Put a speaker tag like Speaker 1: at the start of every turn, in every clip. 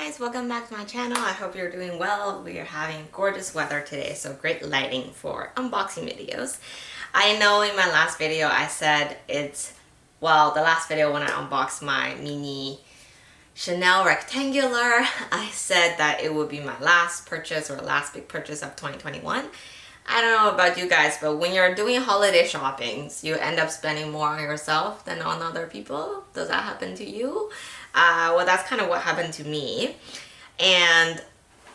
Speaker 1: guys, welcome back to my channel. I hope you're doing well. We are having gorgeous weather today, so great lighting for unboxing videos. I know in my last video I said the last video when I unboxed my mini Chanel rectangular, I said that it would be my last purchase or last big purchase of 2021. I don't know about you guys, but when you're doing holiday shoppings, you end up spending more on yourself than on other people. Does that happen to you? Well, that's kind of what happened to me. And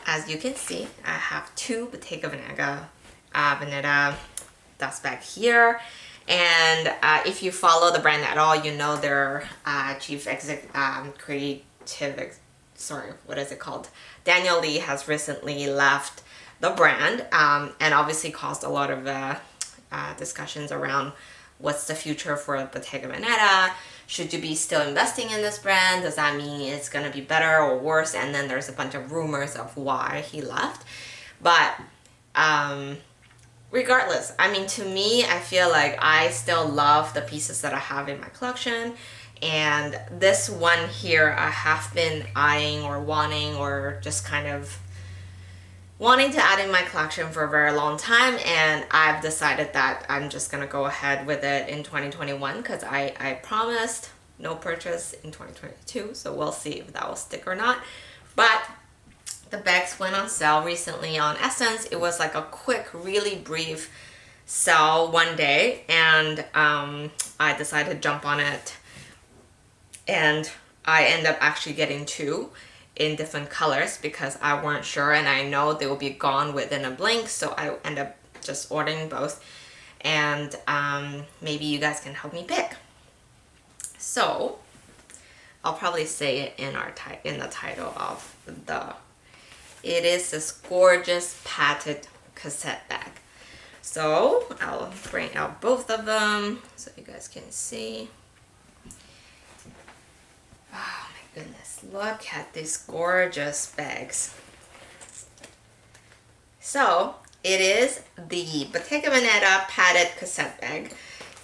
Speaker 1: as you can see, I have two Bottega Veneta dust bag here. And if you follow the brand at all, you know their Daniel Lee has recently left the brand, and obviously caused a lot of discussions around what's the future for Bottega Veneta. Should you be still investing in this brand? Does that mean it's gonna be better or worse? And then there's a bunch of rumors of why he left. But regardless, I mean, to me, I feel like I still love the pieces that I have in my collection. And this one here, I have been eyeing or wanting or just kind of wanting to add in my collection for a very long time, and I've decided that I'm just gonna go ahead with it in 2021 because I promised no purchase in 2022, so we'll see if that will stick or not. But the bags went on sale recently on Essence. It was like a quick, really brief sale one day, and I decided to jump on it, and I end up actually getting two in different colors because I weren't sure, and I know they will be gone within a blink, so I end up just ordering both, and maybe you guys can help me pick. So I'll probably say it in the title of it is this gorgeous padded cassette bag. So I'll bring out both of them so you guys can see. Oh my goodness, look at these gorgeous bags. So it is the Bottega Veneta padded cassette bag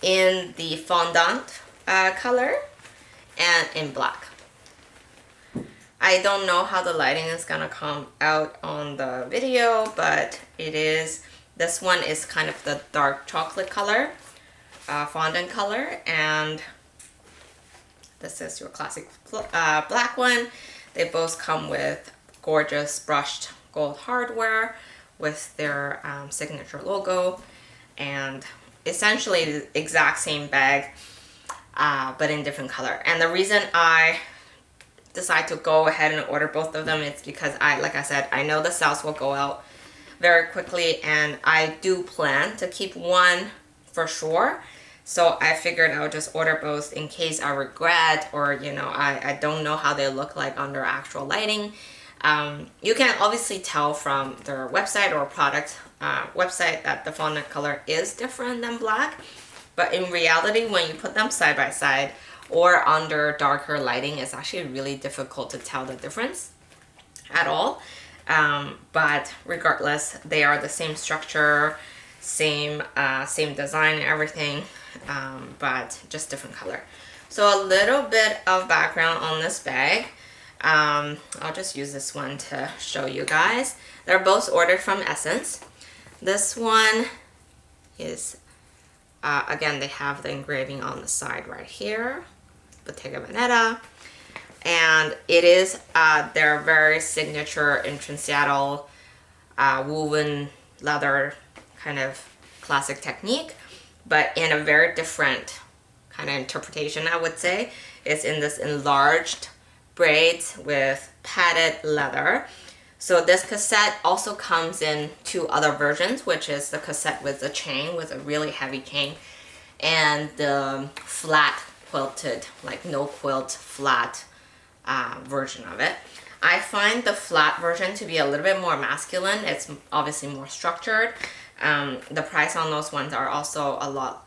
Speaker 1: in the fondant color and in black. I don't know how the lighting is gonna come out on the video, but this one is kind of the dark chocolate color, fondant color, and this is your classic black one. They both come with gorgeous brushed gold hardware with their signature logo, and essentially the exact same bag, but in different color. And the reason I decided to go ahead and order both of them is because like I said, I know the sales will go out very quickly, and I do plan to keep one for sure. So I figured I would just order both in case I regret, or I don't know how they look like under actual lighting. You can obviously tell from their website or product website that the fondant color is different than black, but in reality, when you put them side by side or under darker lighting, it's actually really difficult to tell the difference at all. But regardless, they are the same structure, same design and everything, but just different color. So a little bit of background on this bag. I'll just use this one to show you guys. They're both ordered from Essence. This one is again, they have the engraving on the side right here, Bottega Veneta, and it is their very signature in Seattle woven leather kind of classic technique, but in a very different kind of interpretation, I would say. It's in this enlarged braids with padded leather. So this cassette also comes in two other versions, which is the cassette with the chain, with a really heavy chain, and the flat quilted, like no quilt flat version of it. I find the flat version to be a little bit more masculine. It's obviously more structured. The price on those ones are also a lot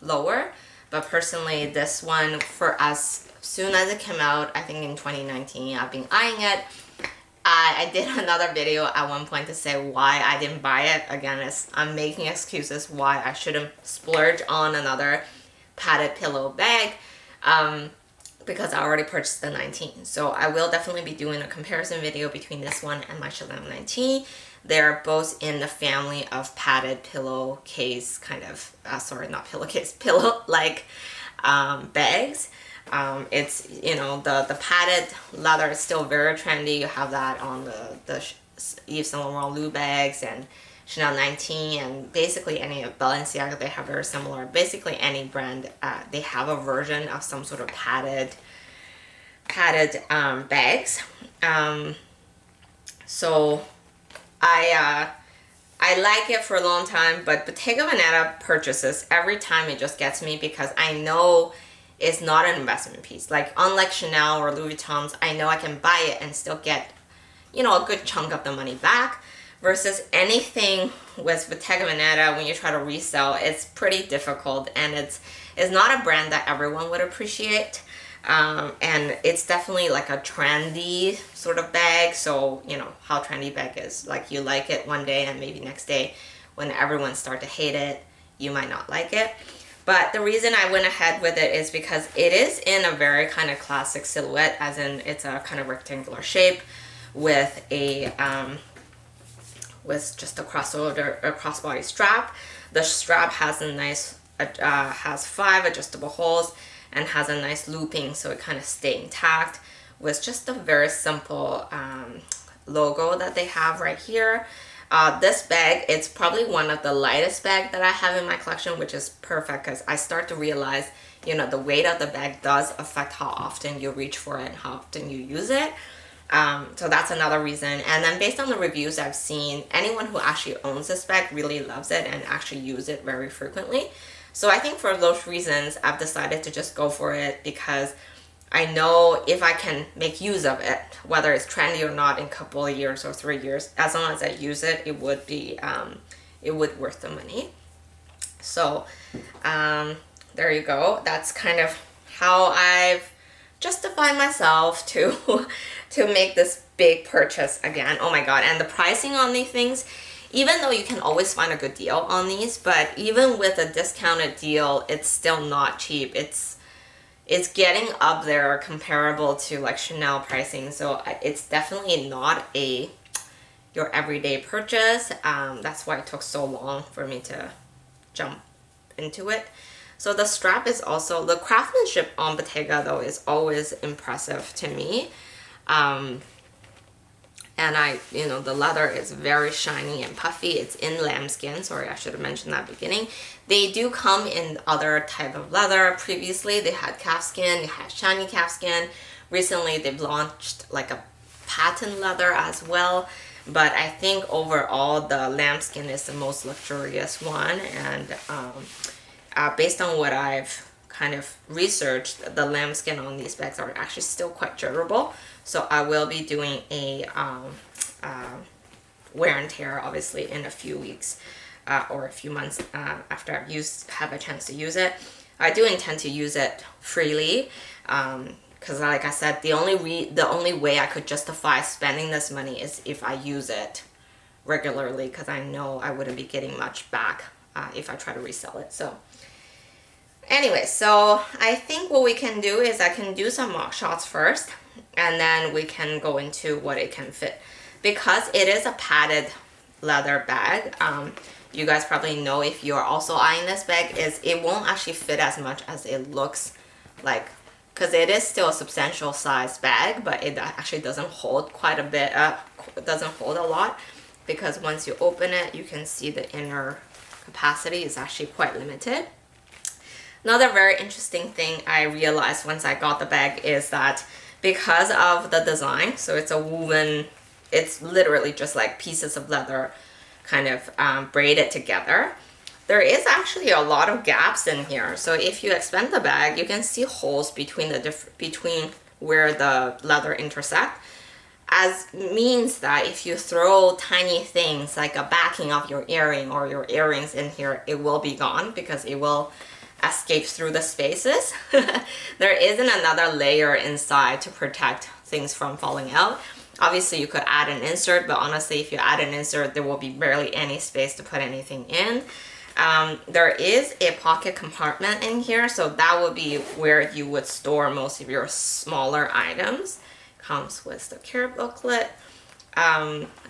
Speaker 1: lower, but personally this one, for as soon as it came out, I think in 2019, I've been eyeing it. I did another video at one point to say why I didn't buy it. Again, I'm making excuses why I shouldn't splurge on another padded pillow bag. because I already purchased the 19. So I will definitely be doing a comparison video between this one and my Chanel 19. They're both in the family of padded pillowcase kind of, sorry, not pillowcase, pillow-like bags. It's, you know, the padded leather is still very trendy. You have that on the Yves Saint Laurent Louis bags and Chanel 19, and basically any of Balenciaga, they have very similar. Basically any brand, they have a version of some sort of padded bags. So I like it for a long time, but Bottega Veneta purchases, every time it just gets me because I know it's not an investment piece. Like unlike Chanel or Louis Vuitton's, I know I can buy it and still get, you know, a good chunk of the money back. Versus anything with Bottega Veneta, when you try to resell, it's pretty difficult, and it's not a brand that everyone would appreciate. And it's definitely like a trendy sort of bag. So, you know, how trendy bag is. Like you like it one day and maybe next day when everyone start to hate it, you might not like it. But the reason I went ahead with it is because it is in a very kind of classic silhouette, as in it's a kind of rectangular shape with a with just a crossbody strap. The strap has a nice, has 5 adjustable holes and has a nice looping, so it kind of stay intact with just a very simple logo that they have right here. This bag, it's probably one of the lightest bag that I have in my collection, which is perfect because I start to realize, you know, the weight of the bag does affect how often you reach for it and how often you use it. So that's another reason. And then based on the reviews I've seen, anyone who actually owns this bag really loves it and actually use it very frequently. So I think for those reasons, I've decided to just go for it because I know if I can make use of it, whether it's trendy or not in a couple of years or 3 years, as long as I use it, it would be, it would worth the money. So there you go. That's kind of how I've justified myself to make this big purchase again. Oh my god, and the pricing on these things, even though you can always find a good deal on these, but even with a discounted deal, it's still not cheap. It's getting up there comparable to like Chanel pricing, so it's definitely not your everyday purchase. That's why it took so long for me to jump into it. So the strap is also, the craftsmanship on Bottega though is always impressive to me. And you know, the leather is very shiny and puffy. It's in lambskin. Sorry, I should have mentioned that at the beginning. They do come in other type of leather. Previously, they had calfskin, they had shiny calfskin. Recently, they've launched like a patent leather as well. But I think overall, the lambskin is the most luxurious one. And based on what I've kind of researched, the lambskin on these bags are actually still quite durable. So I will be doing a wear and tear, obviously, in a few weeks or a few months after I've have a chance to use it. I do intend to use it freely because, like I said, the only way I could justify spending this money is if I use it regularly, because I know I wouldn't be getting much back if I try to resell it. So anyway, so I think what we can do is I can do some mock shots first, and then we can go into what it can fit. Because it is a padded leather bag, you guys probably know, if you're also eyeing this bag, is it won't actually fit as much as it looks like, because it is still a substantial size bag, but it actually doesn't hold quite a bit, it doesn't hold a lot, because once you open it, you can see the inner capacity is actually quite limited. Another very interesting thing I realized once I got the bag is that because of the design, so it's a woven, it's literally just like pieces of leather kind of braided together, there is actually a lot of gaps in here. So if you expand the bag, you can see holes between between where the leather intersect, as means that if you throw tiny things like a backing of your earring or your earrings in here, it will be gone because it will escape through the spaces. There isn't another layer inside to protect things from falling out. Obviously you could add an insert, but honestly if you add an insert, there will be barely any space to put anything in. There is a pocket compartment in here, so that would be where you would store most of your smaller items. Comes with the Care Booklet.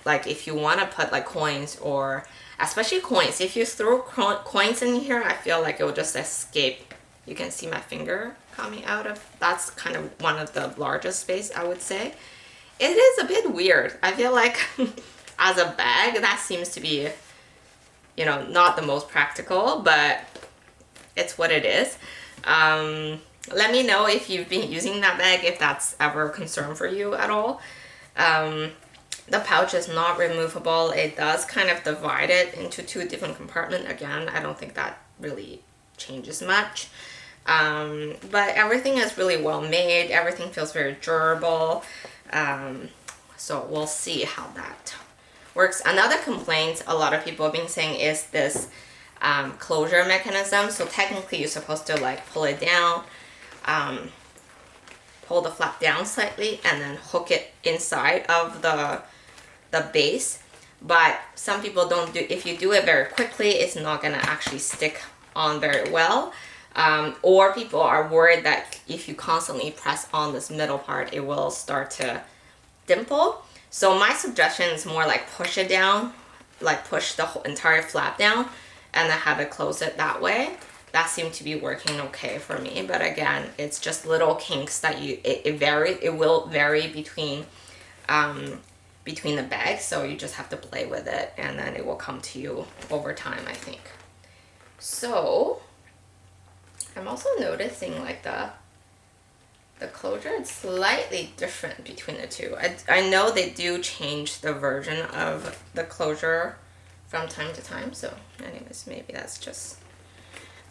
Speaker 1: Like if you want to put like coins, or especially coins, if you throw coins in here, I feel like it will just escape. You can see my finger coming out of, that's kind of one of the largest space, I would say. It is a bit weird. I feel like as a bag, that seems to be, you know, not the most practical, but it's what it is. Let me know if you've been using that bag, if that's ever a concern for you at all. The pouch is not removable. It does kind of divide it into two different compartments. Again, I don't think that really changes much. But everything is really well made. Everything feels very durable. So we'll see how that works. Another complaint a lot of people have been saying is this closure mechanism. So technically you're supposed to like pull it down, pull the flap down slightly, and then hook it inside of the base. But some people don't do, if you do it very quickly, it's not gonna actually stick on very well. Or people are worried that if you constantly press on this middle part, it will start to dimple. So my suggestion is more like push it down, like push the whole entire flap down, and then have it close it that way. That seemed to be working okay for me. But again, it's just little kinks that it will vary between the bags, so you just have to play with it, and then it will come to you over time, I think. So I'm also noticing like the closure is slightly different between the two. I know they do change the version of the closure from time to time, so anyways, maybe that's just,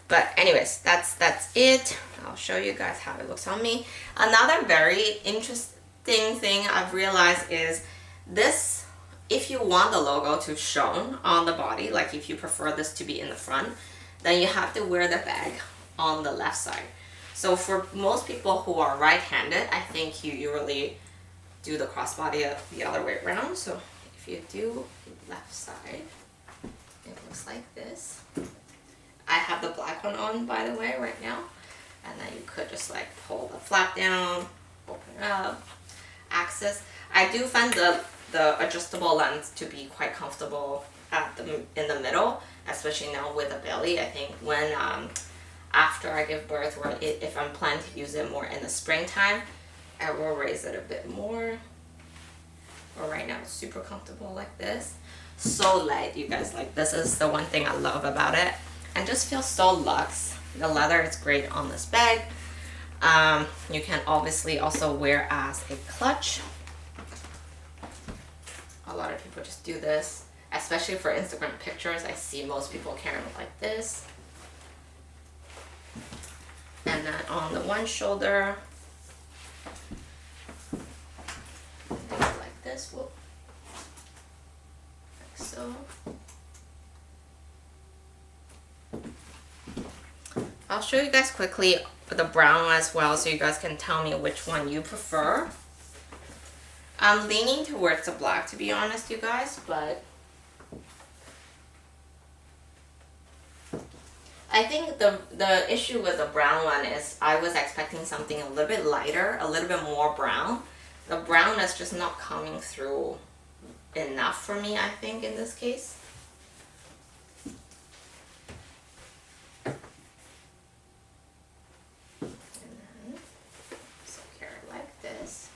Speaker 1: but anyways, that's it. I'll show you guys how it looks on me. Another very interesting thing I've realized is this, if you want the logo to show on the body, like if you prefer this to be in the front, then you have to wear the bag on the left side. So for most people who are right-handed, I think you usually do the crossbody the other way around. So if you do left side, it looks like this. I have the black one on, by the way, right now. And then you could just like pull the flap down, open it up, access. I do find the adjustable lens to be quite comfortable in the middle, especially now with the belly. I think when after I give birth, or if I'm planning to use it more in the springtime, I will raise it a bit more. But right now it's super comfortable like this. So light, you guys. Like, this is the one thing I love about it. And just feels so luxe. The leather is great on this bag. You can obviously also wear as a clutch. A lot of people just do this, especially for Instagram pictures. I see most people carrying it like this. And then on the one shoulder, like this, whoop, like so. I'll show you guys quickly the brown as well, so you guys can tell me which one you prefer. I'm leaning towards the black, to be honest, you guys, but I think the issue with the brown one is I was expecting something a little bit lighter, a little bit more brown. The brown is just not coming through enough for me, I think, in this case. And then, secure it like this.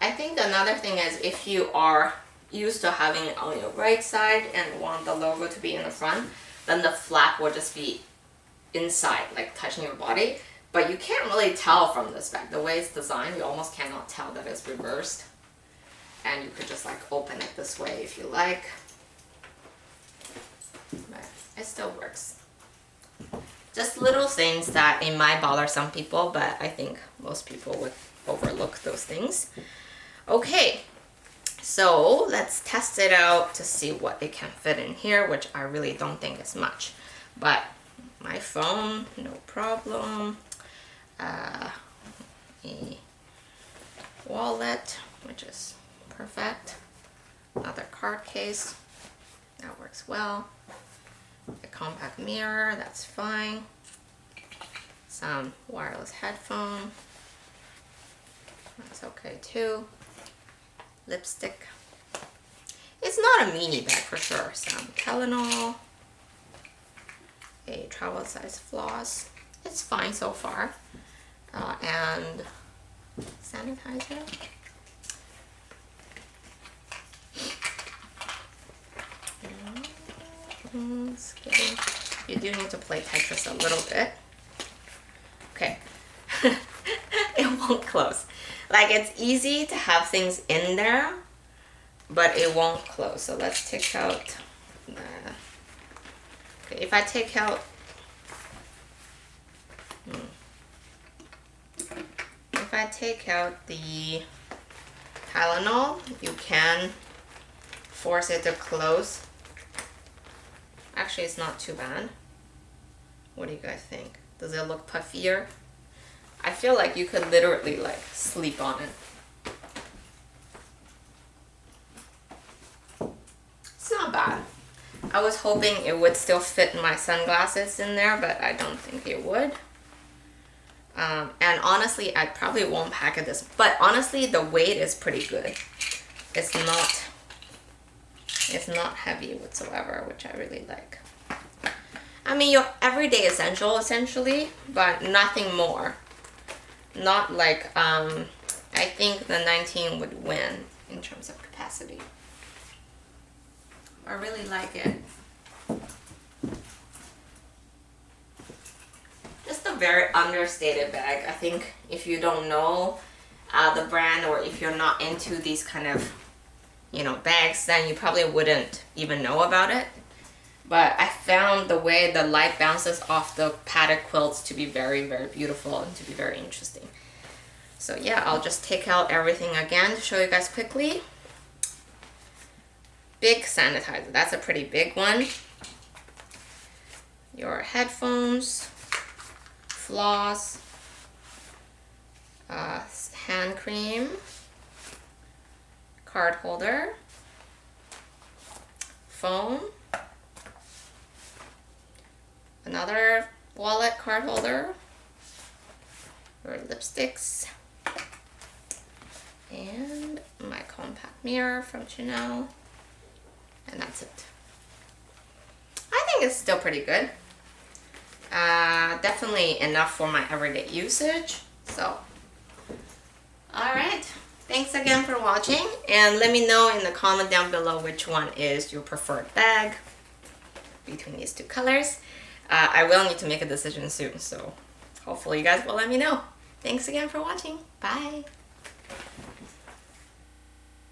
Speaker 1: I think another thing is, if you are used to having it on your right side and want the logo to be in the front, then the flap will just be inside, like touching your body. But you can't really tell from this bag. The way it's designed, you almost cannot tell that it's reversed. And you could just like open it this way if you like. But it still works. Just little things that it might bother some people, but I think most people would overlook those things. Okay. So let's test it out to see what it can fit in here, which I really don't think is much. But my phone, no problem. A wallet, which is perfect. Another card case, that works well. A compact mirror, that's fine. Some wireless headphone, that's okay too. Lipstick. It's not a mini bag for sure. Some Tylenol. A travel size floss. It's fine so far. And sanitizer. You do need to play Tetris a little bit. Okay. It won't close. Like, it's easy to have things in there, but it won't close. So let's take out the... Okay, if I take out... If I take out the Tylenol, you can force it to close. Actually, it's not too bad. What do you guys think? Does it look puffier? I feel like you could literally like sleep on it. It's not bad. I was hoping it would still fit my sunglasses in there, but I don't think it would. And honestly, I probably won't pack it this, but honestly, the weight is pretty good. It's not heavy whatsoever, which I really like. I mean, your everyday essential, essentially, but nothing more. Not like, I think the 19 would win in terms of capacity. I really like it. Just a very understated bag. I think if you don't know the brand, or if you're not into these kind of, you know, bags, then you probably wouldn't even know about it. But I found the way the light bounces off the padded quilts to be very, very beautiful and to be very interesting. So yeah, I'll just take out everything again to show you guys quickly. Big sanitizer, that's a pretty big one. Your headphones, floss, hand cream, card holder, phone, another wallet card holder, your lipsticks, and my compact mirror from Chanel, and that's it. I think it's still pretty good. Definitely enough for my everyday usage. So, alright. Thanks again for watching, and let me know in the comment down below which one is your preferred bag between these two colors. I will need to make a decision soon, so hopefully you guys will let me know. Thanks again for watching. Bye!